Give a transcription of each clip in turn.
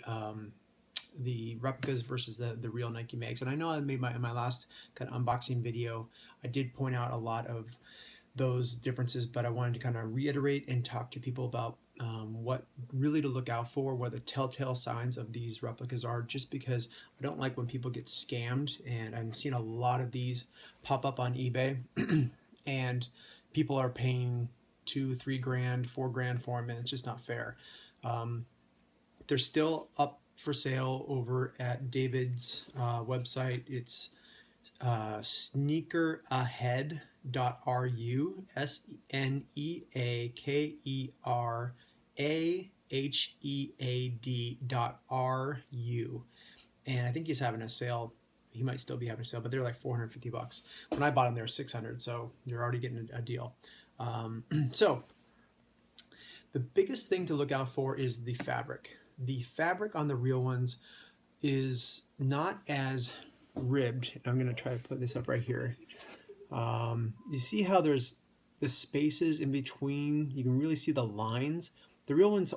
um, the replicas versus the real Nike Mags. And I know I made in my last kind of unboxing video, I did point out a lot of those differences, but I wanted to kind of reiterate and talk to people about what really to look out for, what the telltale signs of these replicas are, just because I don't like when people get scammed, and I'm seeing a lot of these pop up on eBay and people are paying 2, 3 grand, 4 grand for them, and it's just not fair. Um, they're still up for sale over at David's website. It's sneakerahead.ru, SNEAKERAHEAD.RU. And I think he's having a sale. He might still be having a sale, but they're like $450. When I bought them, they were $600, so you're already getting a deal. So the biggest thing to look out for is the fabric. The fabric on the real ones is not as ribbed. I'm going to try to put this up right here. You see how there's the spaces in between? You can really see the lines. The real ones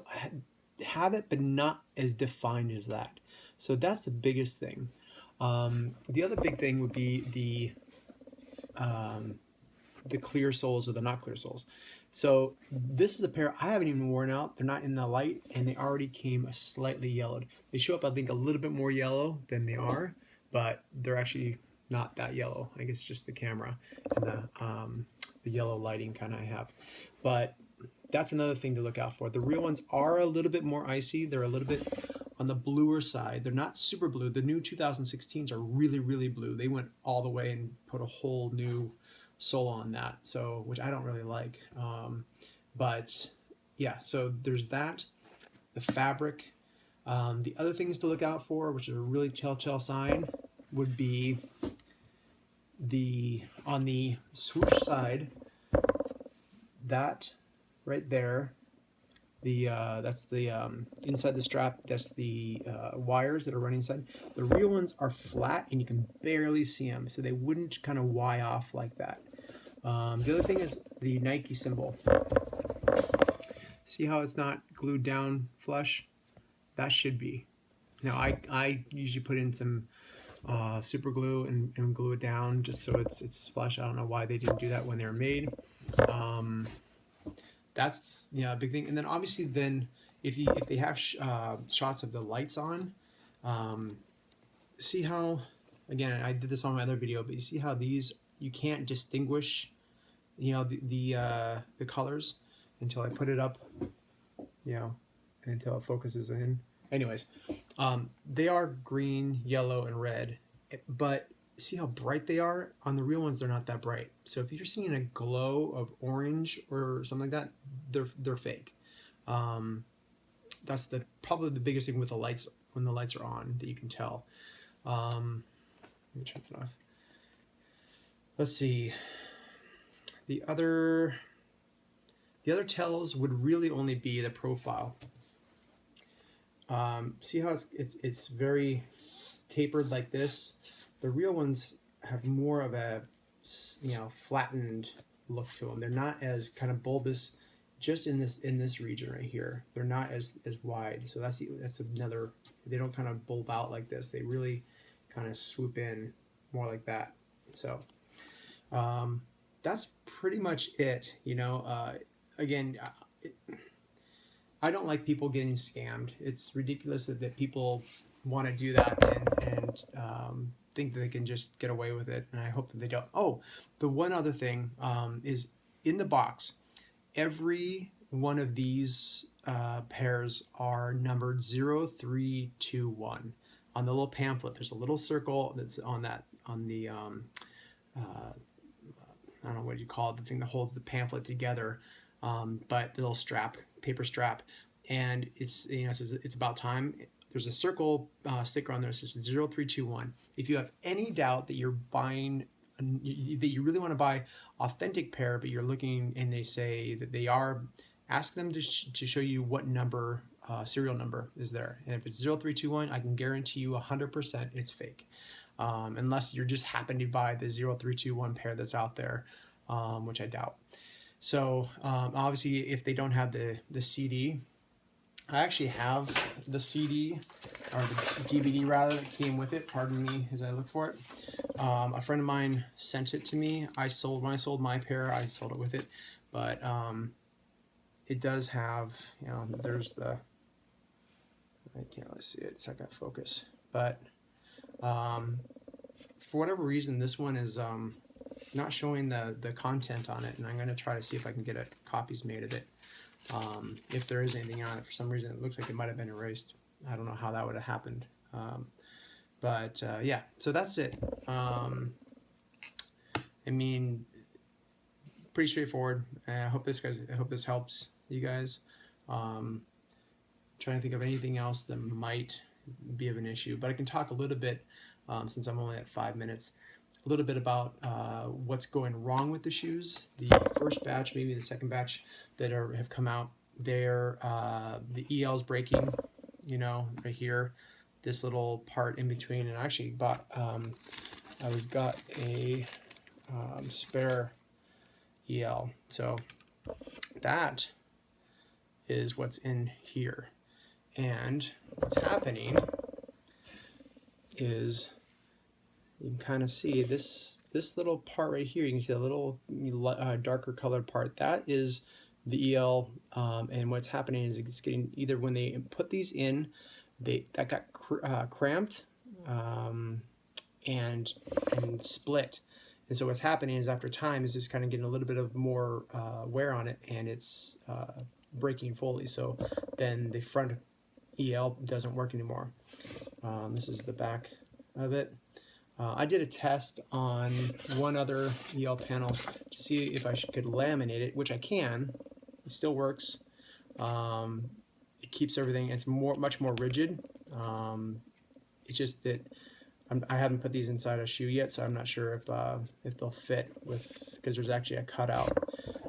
have it, but not as defined as that. So that's the biggest thing. The other big thing would be the clear soles or the not clear soles. So this is a pair I haven't even worn out. They're not in the light, and they already came slightly yellowed. They show up, I think, a little bit more yellow than they are, but they're actually not that yellow. I guess just the camera and the yellow lighting kind of I have. But that's another thing to look out for. The real ones are a little bit more icy. They're a little bit on the bluer side. They're not super blue. The new 2016s are really, really blue. They went all the way and put a whole new sole on that, so which I don't really like. But yeah, so there's that. The fabric. The other things to look out for, which is a really telltale sign, would be on the swoosh side, that right there, that's the inside the strap, that's the wires that are running inside. The real ones are flat and you can barely see them, so they wouldn't kind of Y off like that. The other thing is the Nike symbol. See how it's not glued down flush? That should be. Now I usually put in some super glue and glue it down just so it's flush. I don't know why they didn't do that when they were made. That's a big thing. And then obviously then if they have shots of the lights on, see how, again, I did this on my other video, but you see how these, you can't distinguish the colors until I put it up, until it focuses in. Anyways, they are green, yellow, and red, but see how bright they are? On the real ones, they're not that bright. So if you're seeing a glow of orange or something like that, they're fake. That's probably the biggest thing with the lights, when the lights are on, that you can tell. Let me turn it off. Let's see. The other tells would really only be the profile. See how it's very tapered like this? The real ones have more of a flattened look to them. They're not as kind of bulbous, just in this region right here. They're not as wide. So that's another. They don't kind of bulb out like this. They really kind of swoop in more like that. So that's pretty much it. Again, I don't like people getting scammed. It's ridiculous that people want to do that and think that they can just get away with it, and I hope that they don't. Oh, the one other thing is, in the box, every one of these pairs are numbered 0321. On the little pamphlet, there's a little circle that's on the I don't know what you call it, the thing that holds the pamphlet together, but the little strap, paper strap, and it's it says it's about time. There's a circle sticker on there that says 0321. If you have any doubt that you're buying, that you really want to buy authentic pair, but you're looking and they say that they are, ask them to show you what number, serial number is there. And if it's 0321, I can guarantee you 100% it's fake. Unless you're just happen to buy the 0321 pair that's out there, which I doubt. So obviously if they don't have the CD, I actually have the CD, or the DVD rather, that came with it. Pardon me as I look for it. A friend of mine sent it to me. When I sold my pair, I sold it with it. But it does have, you know, there's the, I can't really see it, it's not gonna focus. But for whatever reason, this one is not showing the content on it, and I'm gonna try to see if I can get copies made of it. If there is anything on it. For some reason it looks like it might have been erased. I don't know how that would have happened. Yeah, so that's it. I mean, pretty straightforward. I hope this helps you guys. Trying to think of anything else that might be of an issue, but I can talk a little bit, since I'm only at 5 minutes, a little bit about what's going wrong with the shoes. The first batch, maybe the second batch that have come out, the EL's breaking, you know, right here, this little part in between. And I actually got a spare EL, so that is what's in here. And what's happening is, you can kind of see this little part right here. You can see a little darker colored part. That is the EL, and what's happening is it's getting, either when they put these in, that got cramped and split. And so what's happening is, after time, is just kind of getting a little bit of more wear on it, and it's breaking fully. So then the front EL doesn't work anymore. This is the back of it. I did a test on one other EL panel to see if I could laminate it, which I can. It still works. It keeps everything. It's much more rigid. It's just that I haven't put these inside a shoe yet, so I'm not sure if they'll fit because there's actually a cutout.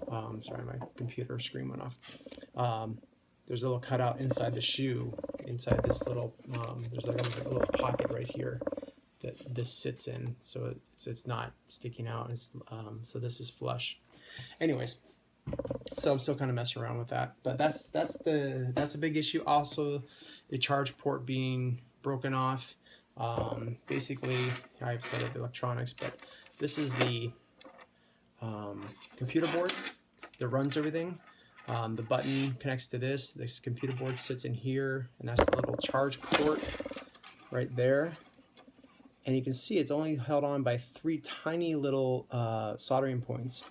Sorry, my computer screen went off. There's a little cutout inside the shoe, inside this little. There's like a little pocket right here that this sits in, so it's not sticking out. So this is flush. Anyways, so I'm still kind of messing around with that, but that's a big issue. Also, the charge port being broken off. Basically, I've set up electronics, but this is the computer board that runs everything. The button connects to this. This computer board sits in here, and that's the little charge port right there. And you can see it's only held on by 3 tiny little soldering points.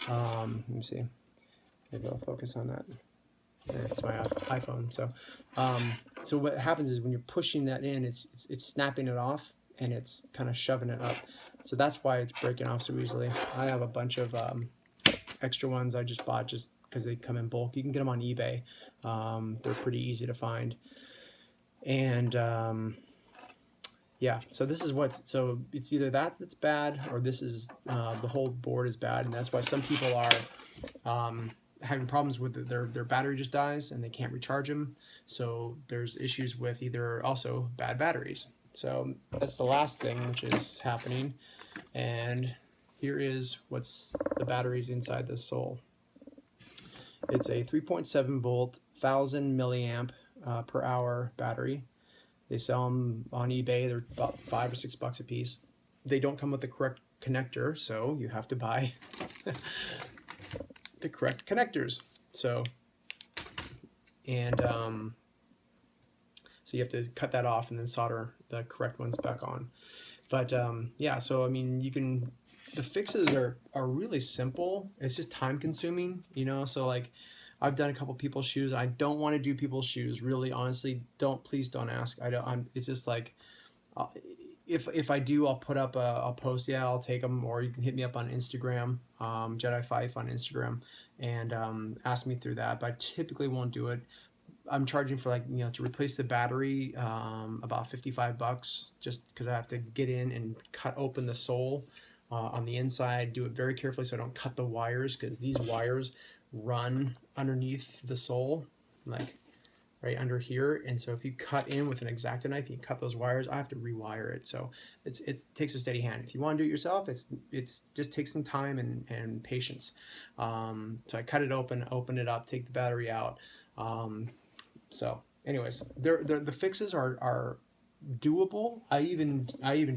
Let me see. Maybe I'll focus on that. It's my iPhone. So what happens is, when you're pushing that in, it's snapping it off, and it's kind of shoving it up. So that's why it's breaking off so easily. I have a bunch of extra ones I just bought just because they come in bulk. You can get them on eBay. They're pretty easy to find. And yeah, so this is so it's either that's bad, or this is the whole board is bad, and that's why some people are having problems with their battery just dies and they can't recharge them. So there's issues with either also bad batteries. So that's the last thing which is happening. And here is what's the batteries inside the sole. It's a 3.7 volt, 1000 milliamp per hour battery. They sell them on eBay. They're about $5 or $6 a piece. They don't come with the correct connector, so you have to buy the correct connectors. So you have to cut that off and then solder the correct ones back on. But yeah, so I mean, the fixes are really simple. It's just time consuming, you know. So like, I've done a couple people's shoes. I don't want to do people's shoes. Really, honestly, please don't ask. It's just like, if I do, I'll put up I'll post. Yeah, I'll take them, or you can hit me up on Instagram, Jedi Fife on Instagram, and ask me through that. But I typically won't do it. I'm charging for, like, you know, to replace the battery, about $55, just because I have to get in and cut open the sole on the inside. Do it very carefully so I don't cut the wires, because these wires run underneath the sole, like right under here. And so if you cut in with an X-Acto knife, you cut those wires. I have to rewire it. So it takes a steady hand. If you want to do it yourself, it's just takes some time and patience. So I cut it open it up, take the battery out. So anyways, the fixes are doable. I even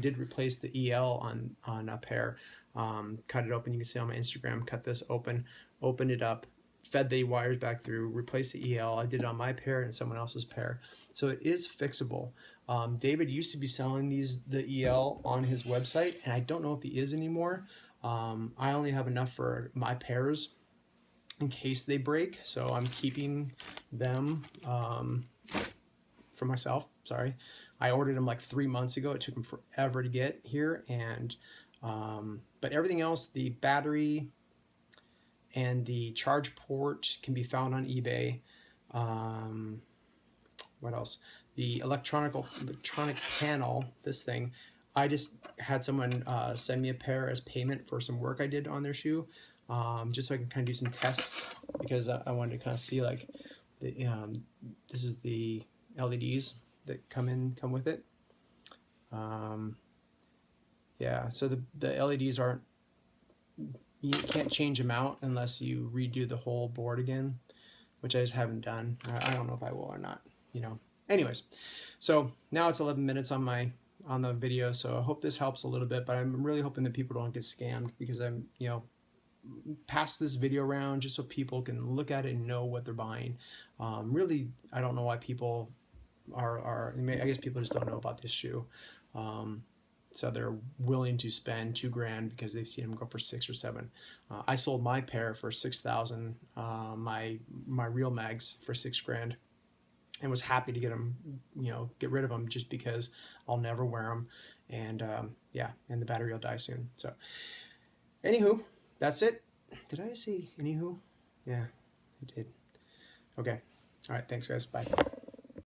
did replace the EL on a pair. Cut it open. You can see on my Instagram. Cut this open, opened it up, fed the wires back through, replaced the EL. I did it on my pair and someone else's pair, so it is fixable. David used to be selling the EL on his website, and I don't know if he is anymore. I only have enough for my pairs in case they break, so I'm keeping them for myself. Sorry, I ordered them like 3 months ago. It took them forever to get here, and but everything else, the battery and the charge port can be found on eBay. What else? The electronic panel, this thing, I just had someone send me a pair as payment for some work I did on their shoe, just so I can kind of do some tests, because I wanted to kind of see like the this is the LEDs that come with it. Yeah, so the LEDs aren't, you can't change them out unless you redo the whole board again, which I just haven't done. I don't know if I will or not, you know. Anyways, so now it's 11 minutes on the video, so I hope this helps a little bit, but I'm really hoping that people don't get scammed, because I'm, you know, pass this video around just so people can look at it and know what they're buying. Really, I don't know why people I guess people just don't know about this shoe. So they're willing to spend $2,000 because they've seen them go for 6 or 7. I sold my pair for 6,000, my real mags for $6,000, and was happy to get them, you know, get rid of them, just because I'll never wear them, and yeah, and the battery will die soon. So, anywho, that's it. Did I say anywho? Yeah, I did. Okay. All right. Thanks, guys. Bye.